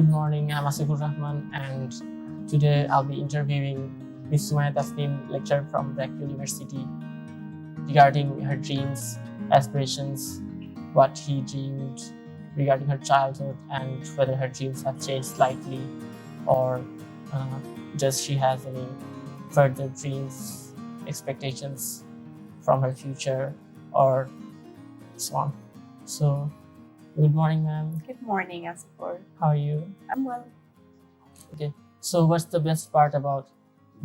Good morning, I'm Asifur Rahman, and today I'll be interviewing Miss Sumaiya Tasnim, lecturer from BRAC University, regarding her dreams, aspirations, what she dreamed regarding her childhood, and whether her dreams have changed slightly, or does she have any further dreams, expectations from her future, or so on. So, good morning, ma'am. Good morning, Asifur. How are you? I'm well. Okay. So, what's the best part about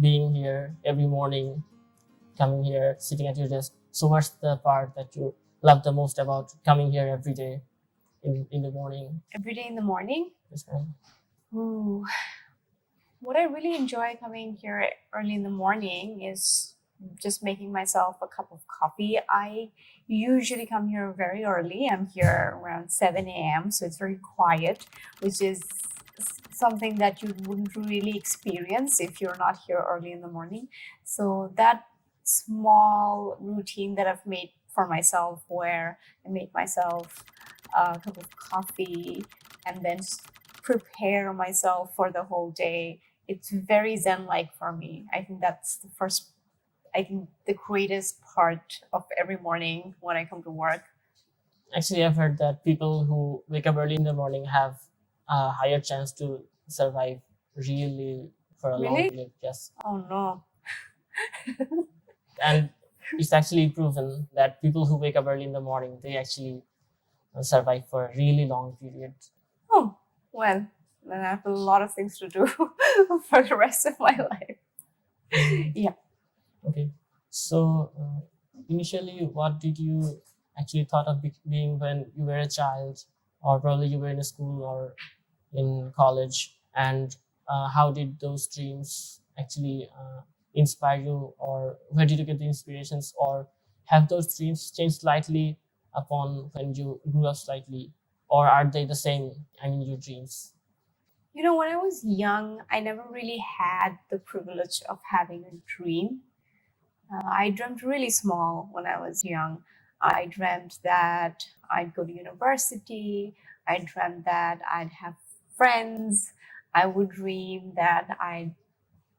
being here every morning, coming here, sitting at your desk? So, what's the part that you love the most about coming here every day in the morning? Every day in the morning? Yes, ma'am. Ooh. What I really enjoy coming here early in the morning is just making myself a cup of coffee. I usually come here very early. I'm here around 7 a.m., so it's very quiet, which is something that you wouldn't really experience if you're not here early in the morning. So that small routine that I've made for myself, where I make myself a cup of coffee and then prepare myself for the whole day, it's very zen-like for me. I think that's the greatest part of every morning when I come to work. Actually, I've heard that people who wake up early in the morning have a higher chance to survive really for a long Really? period. Yes. Oh no. And it's actually proven that people who wake up early in the morning, they actually survive for a really long period. Oh, well, then I have a lot of things to do for the rest of my life. Yeah. Okay. So initially, what did you actually thought of being when you were a child, or probably you were in a school or in college, and how did those dreams actually inspire you, or where did you get the inspirations, or have those dreams changed slightly upon when you grew up slightly, or are they the same? I mean, your dreams. You know, when I was young, I never really had the privilege of having a dream. I dreamt really small when I was young. I dreamt that I'd go to university. I dreamt that I'd have friends. I would dream that I'd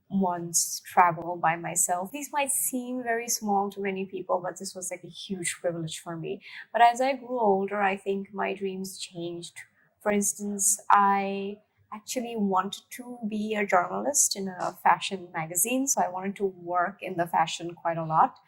once travel by myself. These might seem very small to many people, but this was like a huge privilege for me. But as I grew older, I think my dreams changed. For instance, I actually wanted to be a journalist in a fashion magazine, so I wanted to work in the fashion quite a lot.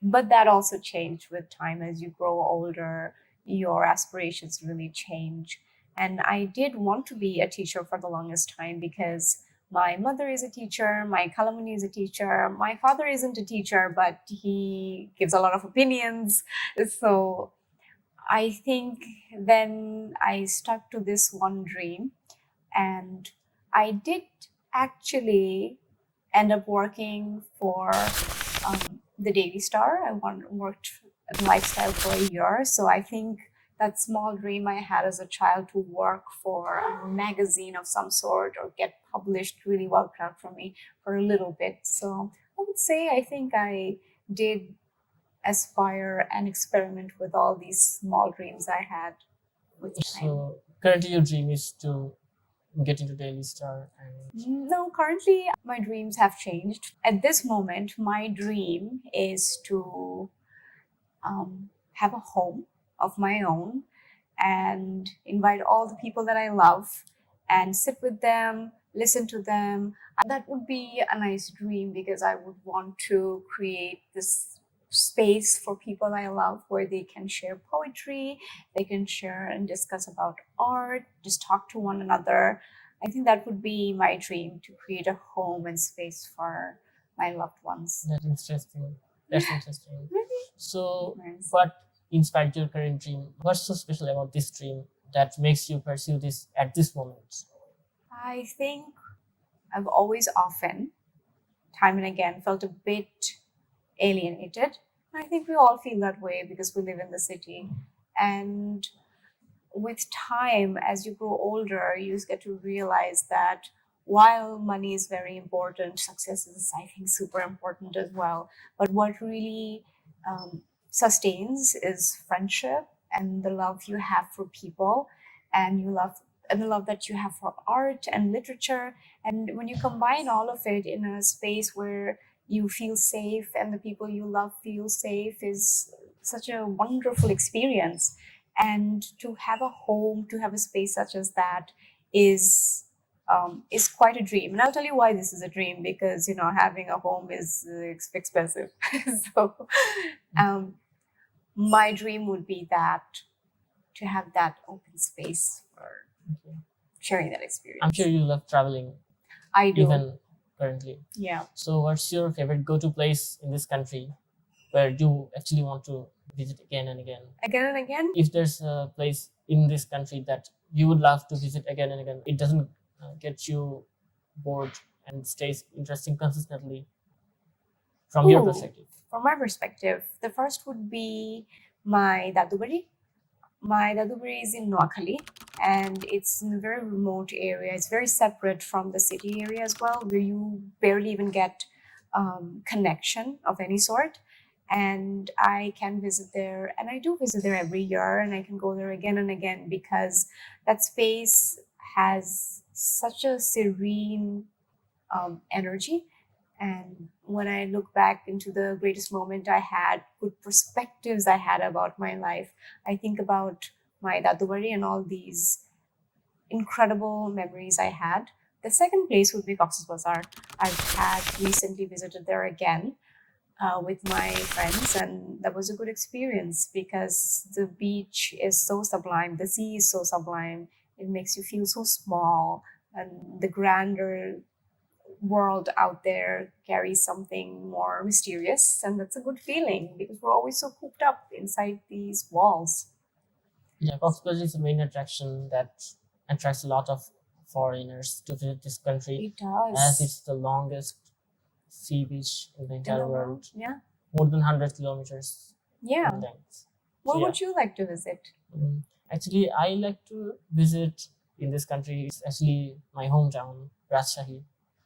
But that also changed with time. As you grow older, your aspirations really change. And I did want to be a teacher for the longest time because my mother is a teacher, my Kalamani is a teacher, my father isn't a teacher, but he gives a lot of opinions. So I think then I stuck to this one dream, and I did actually end up working for the Daily Star. I worked at Lifestyle for a year. So I think that small dream I had as a child to work for a magazine of some sort or get published really worked out for me for a little bit. So I would say I think I did aspire and experiment with all these small dreams I had with time. So currently, your dream is to get into Daily Star, and No, currently my dreams have changed. At this moment, my dream is to have a home of my own and invite all the people that I love and sit with them, listen to them. That would be a nice dream because I would want to create this space for people I love where they can share poetry, they can share and discuss about art, just talk to one another. I think that would be my dream, to create a home and space for my loved ones. that's interesting. That's interesting. Really? So, Nice. what inspired your current dream? What's so special about this dream that makes you pursue this at this moment? I think I've always often, time and again, felt a bit alienated. I think we all feel that way because we live in the city. And with time, as you grow older, you just get to realize that while money is very important, success is, I think, super important as well. But what really sustains is friendship and the love you have for people, and you love and the love that you have for art and literature. And when you combine all of it in a space where you feel safe and the people you love feel safe is such a wonderful experience. And to have a home, to have a space such as that is quite a dream. And I'll tell you why this is a dream, because having a home is expensive. So my dream would be that, to have that open space for Okay. sharing that experience. I'm sure you love traveling I do. even currently. Yeah. So what's your favorite go-to place in this country where you actually want to visit again and again? Again and again? If there's a place in this country that you would love to visit again and again, it doesn't get you bored and stays interesting consistently from your Ooh. perspective. From my perspective, the first would be my Dadubari. My Dadubari is in Noakhali, and it's in a very remote area. It's very separate from the city area as well, where you barely even get connection of any sort. And I can visit there, and I do visit there every year, and I can go there again and again, because that space has such a serene energy. And when I look back into the greatest moment I had, good perspectives I had about my life, I think about my Dadubari and all these incredible memories I had. The second place would be Cox's Bazar. I've had recently visited there again with my friends, and that was a good experience because the beach is so sublime, the sea is so sublime, it makes you feel so small, and the grander world out there carries something more mysterious, and that's a good feeling because we're always so cooped up inside these walls. Yeah, Cox's Bazar is the main attraction that attracts a lot of foreigners to visit this country, It does. as it's the longest sea beach in the In entire the world, Yeah. more than 100 kilometers Yeah. in length. What So, would you like to visit? Actually, I like to visit in this country. It's actually my hometown, Rajshahi.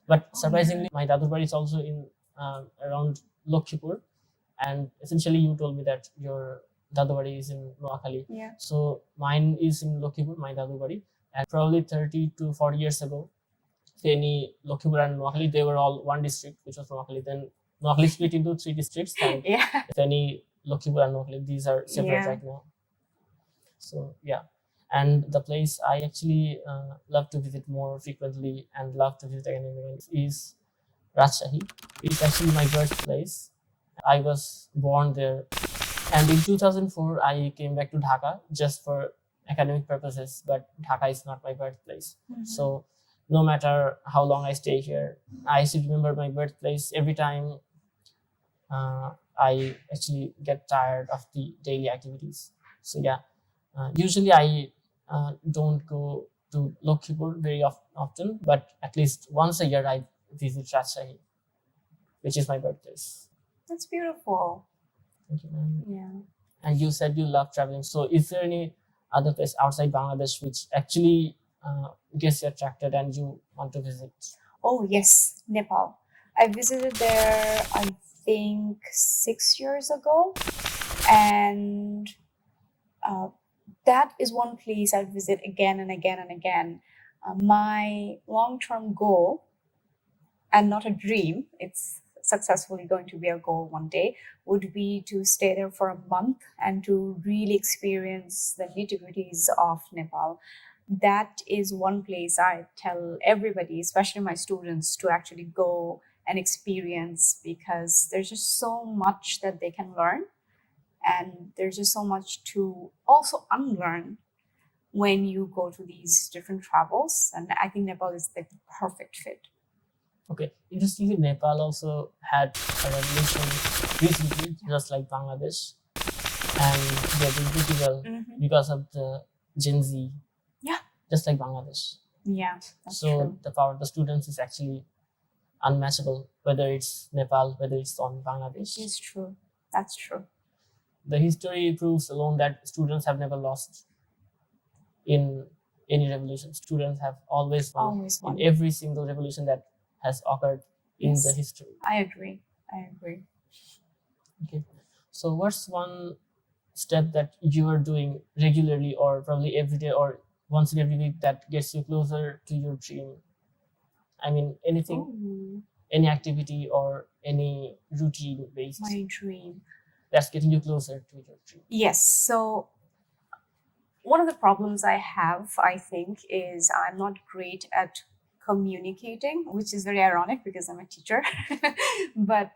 But surprisingly, my Dadurbar is also in around Lokhipur. And essentially, you told me that your Dadubari is in Noakhali. Yeah. So mine is in Lokhipur, my Dadubari. And probably 30 to 40 years ago, Feni, Lokhipur, and Noakhali, they were all one district, which was Noakhali. Then Noakhali split into 3 districts, and Yeah. Feni, Lokhipur, and Noakhali, these are separate Yeah. right now. So yeah, and the place I actually love to visit more frequently and love to visit again and again is Rajshahi. It's actually my birthplace. I was born there, and in 2004 I came back to Dhaka just for academic purposes. But Dhaka is not my birthplace, so no matter how long I stay here, I still remember my birthplace every time. I actually get tired of the daily activities. So yeah, usually I don't go to Lokhipur very often, but at least once a year I visit Rajshahi, which is my birthplace. That's beautiful. Thank you, ma'am. Yeah. And you said you love traveling. So is there any other place outside Bangladesh which actually gets you attracted and you want to visit? Oh, yes, Nepal. I visited there, I think, 6 years ago. And that is one place I'd visit again and again and again. My long-term goal, and not a dream, it's successfully going to be a goal one day, would be to stay there for a month and to really experience the nitty-gritties of Nepal. That is one place I tell everybody, especially my students, to actually go and experience, because there's just so much that they can learn, and there's just so much to also unlearn when you go to these different travels. And I think Nepal is the perfect fit. Okay, interestingly, Nepal also had a revolution recently, just like Bangladesh, and they're doing pretty well because of the Gen Z. Yeah. Just like Bangladesh. Yeah, that's So true. the power of the students is actually unmatchable, whether it's Nepal, whether it's on Bangladesh. It's true. That's true. The history proves alone that students have never lost in any revolution. Students have always won Always won. in every single revolution that has occurred in the Yes. history. I agree. I agree. Okay. So what's one step that you are doing regularly or probably every day, or once in every week that gets you closer to your dream? I mean, anything, Oh, any activity or any routine based my dream. that's getting you closer to your dream. Yes. So one of the problems I have, I think, is I'm not great at communicating, which is very ironic because I'm a teacher. But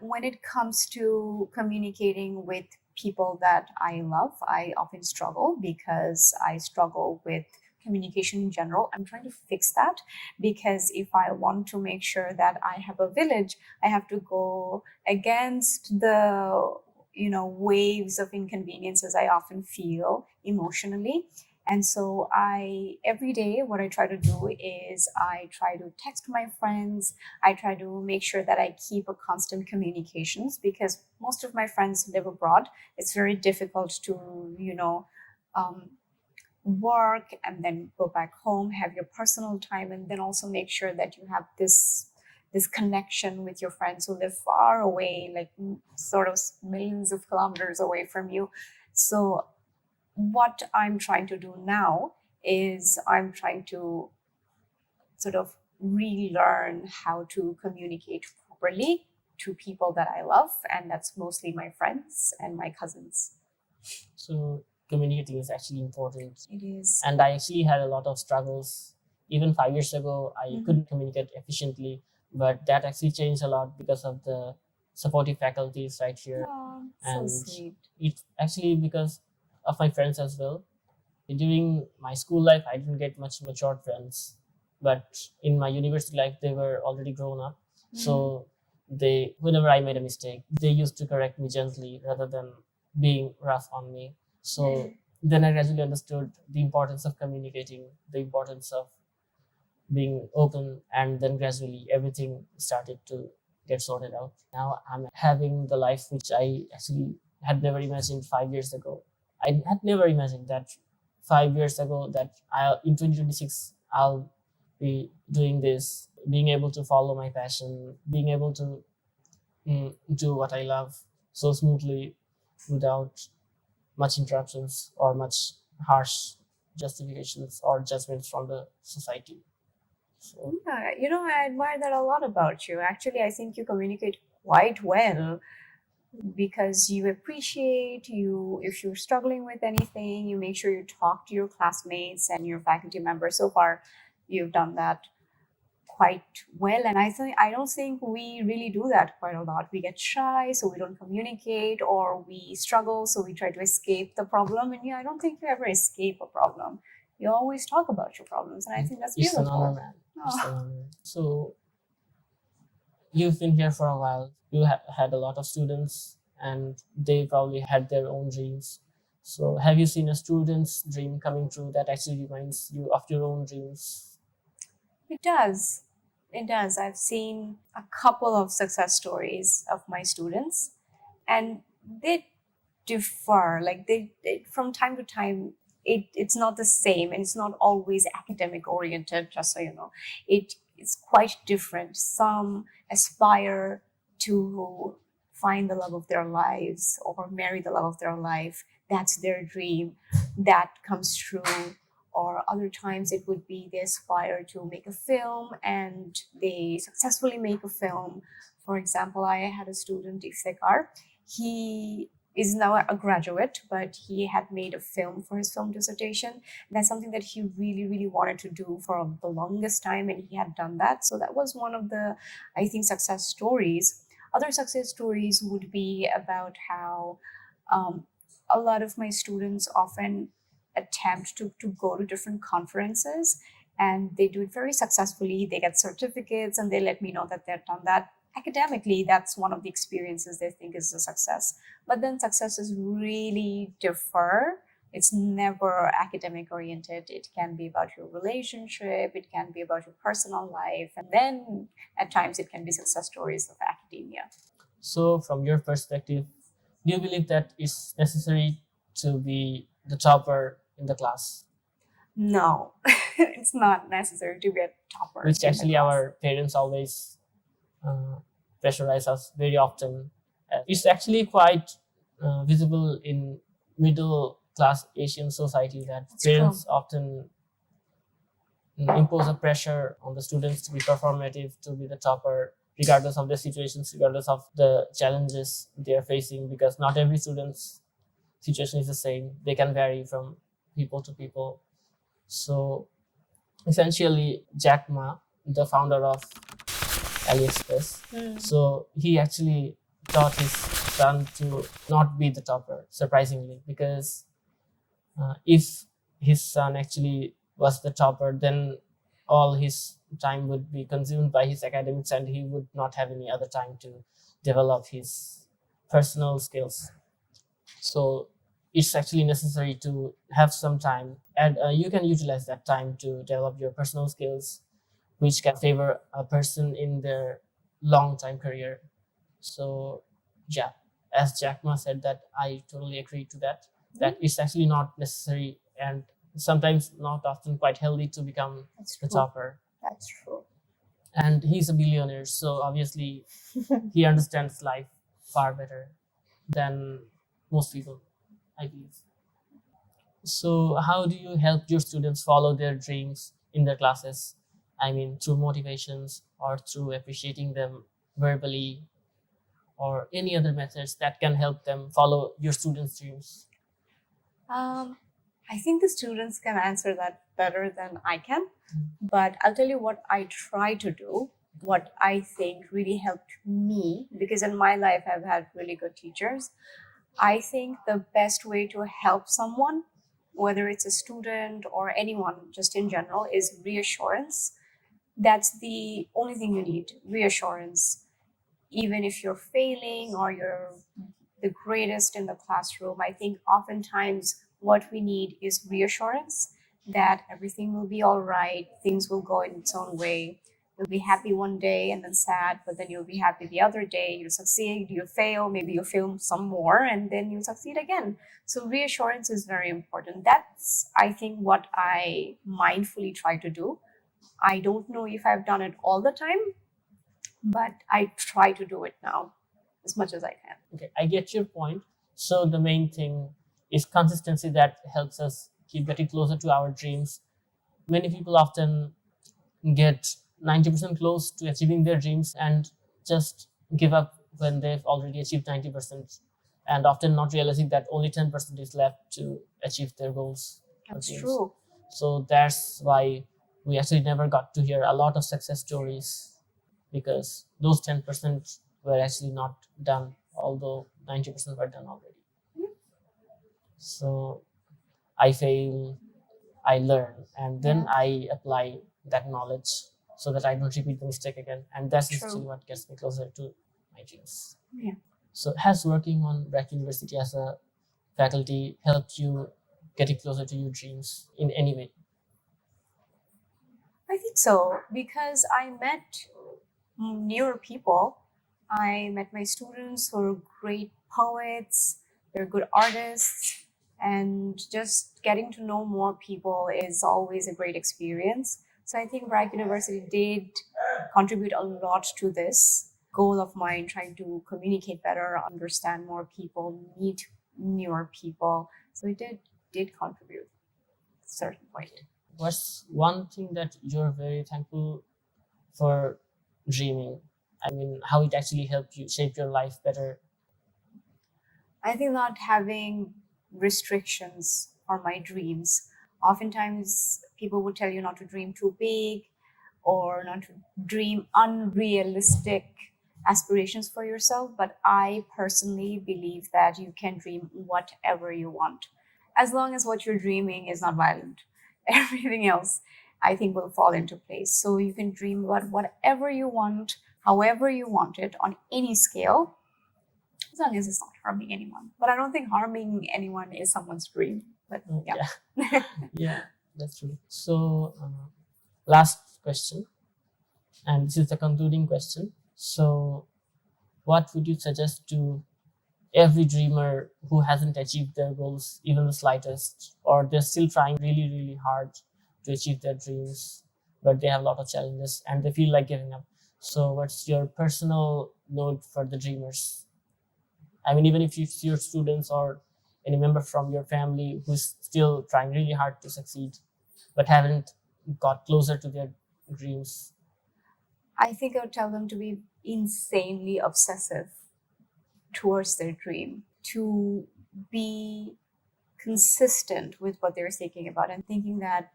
when it comes to communicating with people that I love, I often struggle because I struggle with communication in general. I'm trying to fix that because if I want to make sure that I have a village, I have to go against the waves of inconveniences I often feel emotionally. And so I every day what I try to do is I try to text my friends. I try to make sure that I keep a constant communications because most of my friends live abroad. It's very difficult to um, work and then go back home, have your personal time, and then also make sure that you have this connection with your friends who live far away, like sort of millions of kilometers away from you. So what I'm trying to do now is I'm trying to sort of relearn how to communicate properly to people that I love, and that's mostly my friends and my cousins. So communicating is actually important. It is. And I actually had a lot of struggles. Even 5 years ago, I Mhm. couldn't communicate efficiently, but that actually changed a lot because of the supportive faculties right here. Oh, so And sweet. it's actually because of my friends as well. During my school life, I didn't get much matured friends, but in my university life, they were already grown up. So they, whenever I made a mistake, they used to correct me gently rather than being rough on me. So then I gradually understood the importance of communicating, the importance of being open, and then gradually everything started to get sorted out. Now I'm having the life which I actually had never imagined 5 years ago. I had never imagined that 5 years ago that in 2026 I'll be doing this, being able to follow my passion, being able to do what I love so smoothly without much interruptions or much harsh justifications or judgments from the society. So Yeah, I admire that a lot about you. Actually, I think you communicate quite well because you appreciate you if you're struggling with anything, you make sure you talk to your classmates and your faculty members. So far, you've done that quite well, and I don't think we really do that quite a lot. We get shy, so we don't communicate, or we struggle, so we try to escape the problem. And I don't think you ever escape a problem. You always talk about your problems, and I think that's it's an honor, beautiful. man. It's an honor. So you've been here for a while. You had a lot of students, and they probably had their own dreams. So have you seen a student's dream coming true that actually reminds you of your own dreams? It does. It does. I've seen a couple of success stories of my students, and they differ. Like they from time to time, it's not the same, and it's not always academic oriented. Just so you know, it's quite different. Some aspire to find the love of their lives or marry the love of their life. That's their dream. That comes true. Or other times it would be they aspire to make a film and they successfully make a film. For example, I had a student, Iftekhar. He is now a graduate, but he had made a film for his film dissertation. That's something that he really, really wanted to do for the longest time, and he had done that. So that was one of the, I think, success stories. Other success stories would be about how a lot of my students often attempt to go to different conferences, and they do it very successfully. They get certificates and they let me know that they've done that. Academically, that's one of the experiences they think is a success. But then successes really differ. It's never academic oriented. It can be about your relationship, it can be about your personal life, and then at times it can be success stories of academia. So from your perspective, do you believe that it's necessary to be the topper in the class? No, it's not necessary to be a topper. Which in the actually class. our parents always pressurize us very often. It's actually quite visible in middle class Asian society that That's parents true. often impose a pressure on the students to be performative, to be the topper, regardless of the situations, regardless of the challenges they are facing, because not every student's situation is the same. They can vary from people to people. So essentially, Jack Ma, the founder of AliExpress, so he actually taught his son to not be the topper, surprisingly, because if his son actually was the topper, then all his time would be consumed by his academics and he would not have any other time to develop his personal skills. So it's actually necessary to have some time, and you can utilize that time to develop your personal skills, which can favor a person in their long time career. So yeah, as Jack Ma said, that I totally agree to that, that it's actually not necessary and sometimes not often quite healthy to become That's the true. topper. That's true. And he's a billionaire, so obviously he understands life far better than most people, I believe. So how do you help your students follow their dreams in their classes? I mean, through motivations or through appreciating them verbally, or any other methods that can help them follow your students' dreams? I think the students can answer that better than I can, but I'll tell you what I try to do, what I think really helped me, because in my life I've had really good teachers. I think the best way to help someone, whether it's a student or anyone just in general, is reassurance. That's the only thing you need, reassurance. Even if you're failing or you're the greatest in the classroom, I think oftentimes what we need is reassurance that everything will be all right, things will go in its own way. You'll be happy one day and then sad, but then you'll be happy the other day. You'll succeed, you'll fail, maybe you'll fail some more, and then you'll succeed again. So, reassurance is very important. That's, I think, what I mindfully try to do. I don't know if I've done it all the time, but I try to do it now as much as I can. Okay, I get your point. So the main thing is consistency that helps us keep getting closer to our dreams. Many people often get 90% close to achieving their dreams and just give up when they've already achieved 90%, and often not realizing that only 10% is left to achieve their goals or That's dreams. true. So that's why we actually never got to hear a lot of success stories, because those 10% were actually not done, although 90% were done already. So I fail, I learn, and then Yeah. I apply that knowledge so that I don't repeat the mistake again. And that's True. essentially what gets me closer to my dreams. Yeah. So has working on BRAC University as a faculty helped you getting closer to your dreams in any way? I think so, because I met newer people. I met my students who are great poets, they're good artists, and just getting to know more people is always a great experience. So I think BRAC University did contribute a lot to this goal of mine, trying to communicate better, understand more people, meet newer people. So it did contribute at a certain point. What's one thing that you're very thankful for dreaming? I mean, how it actually helped you shape your life better? I think not having restrictions on my dreams. Oftentimes, people would tell you not to dream too big or not to dream unrealistic aspirations for yourself. But I personally believe that you can dream whatever you want, as long as what you're dreaming is not violent. Everything else, I think, will fall into place. So you can dream about whatever you want, however you want it, on any scale, as long as it's not harming anyone. But I don't think harming anyone is someone's dream. But yeah. Yeah, that's true. So, last question, and this is the concluding question. So, what would you suggest to every dreamer who hasn't achieved their goals, even the slightest, or they're still trying really, really hard to achieve their dreams, but they have a lot of challenges and they feel like giving up? So, what's your personal note for the dreamers? I mean, even if it's your students or any member from your family who's still trying really hard to succeed but haven't got closer to their dreams? I think I would tell them to be insanely obsessive towards their dream, to be consistent with what they're thinking about and thinking that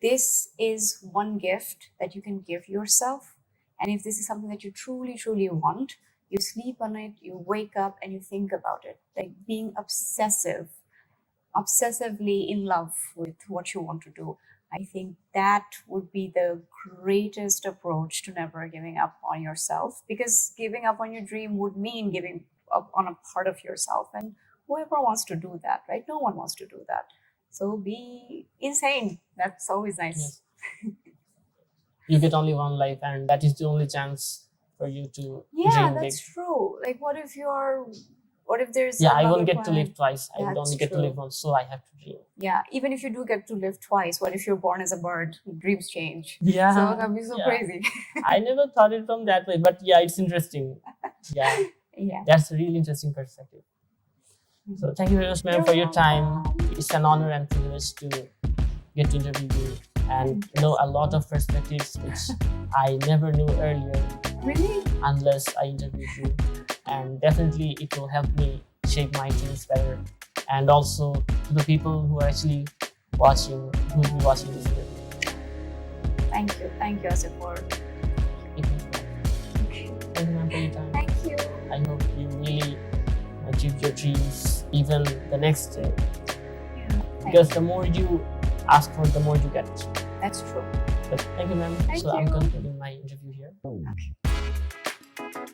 this is one gift that you can give yourself. And if this is something that you truly, truly want, you sleep on it, you wake up and you think about it. Like being obsessively in love with what you want to do. I think that would be the greatest approach to never giving up on yourself, because giving up on your dream would mean giving up on a part of yourself. And whoever wants to do that, right? No one wants to do that. So be insane. That's always nice. Yes. You get only one life, and that is the only chance for you to Yeah, dream big. that's true. Like, what if there's Yeah, I another won't get to planet? live twice. I would That's only get to true. live once, so I have to dream. Yeah, even if you do get to live twice, what if you're born as a bird? Dreams change. Yeah. So that'd be so yeah. crazy. I never thought it from that way, but yeah, it's interesting. Yeah, Yeah. that's a really interesting perspective. So thank you very much, ma'am, for your time. It's an honor and privilege to get to interview you and know a lot of perspectives which I never knew earlier Really? unless I interviewed you. And definitely it will help me shape my dreams better. And also to the people who are actually watching, who will be watching this video. Thank you, Asifur. Thank you, ma'am, for your time. Thank you. I hope you really achieve your dreams even the next day. Because the more you ask for, the more you get. That's true. But thank you, ma'am. Thank So I'm you. concluding my interview here. Okay.